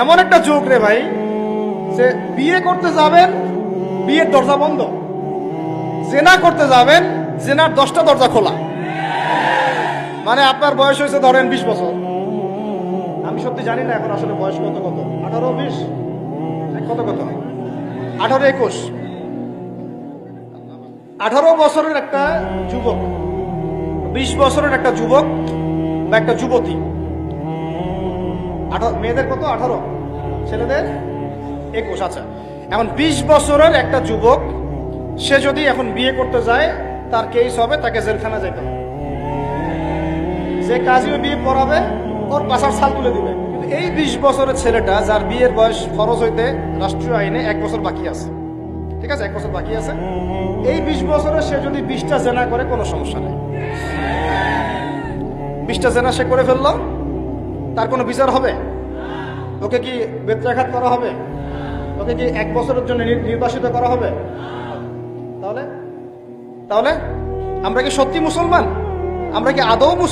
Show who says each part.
Speaker 1: এমন একটা যুগ রে ভাই, যে বিয়ে করতে যাবেন বিয়ের দরজা বন্ধ, জেনা করতে যাবেন জেনার 10টা দরজা খোলা। মানে আপনার বয়স হয়েছে ধরেন 20 বছর, আমি সত্যি জানি না এখন আসলে বয়স কত কত, 18 20 কত কত 18 21, 18 বছরের একটা যুবক, 20 বছরের একটা যুবক বা একটা যুবতী, মেয়েদের কত 18, ছেলেদের 21। আচ্ছা, এখন 20 বছরের একটা যুবক সে যদি এখন বিয়ে করতে যায়, তার কেস হবে তাকে জেলখানা যেতে হবে। যে কাজীও বিয়ে পড়াবে ওর পাশার ছাল তুলে দিবে। কিন্তু এই 20 বছরের ছেলেটা, যার বিয়ের বয়স ফরজ হইতে রাষ্ট্রীয় আইনে 1 বছর বাকি আছে, ঠিক আছে, 1 বছর বাকি আছে, এই 20 বছরে সে যদি 20টা জেনা করে কোনো সমস্যা নেই। 20টা জেনা সে করে ফেললো, তার কোনো বিচার হবে? ওকে কি বেত্রাঘাত করা হবে? ওকে কি 1 বছরের জন্য নির্বাসিত করা হবে? তাহলে তাহলে আমরা কি সত্যি মুসলমান? আমরা কি আদৌ মুসলমান?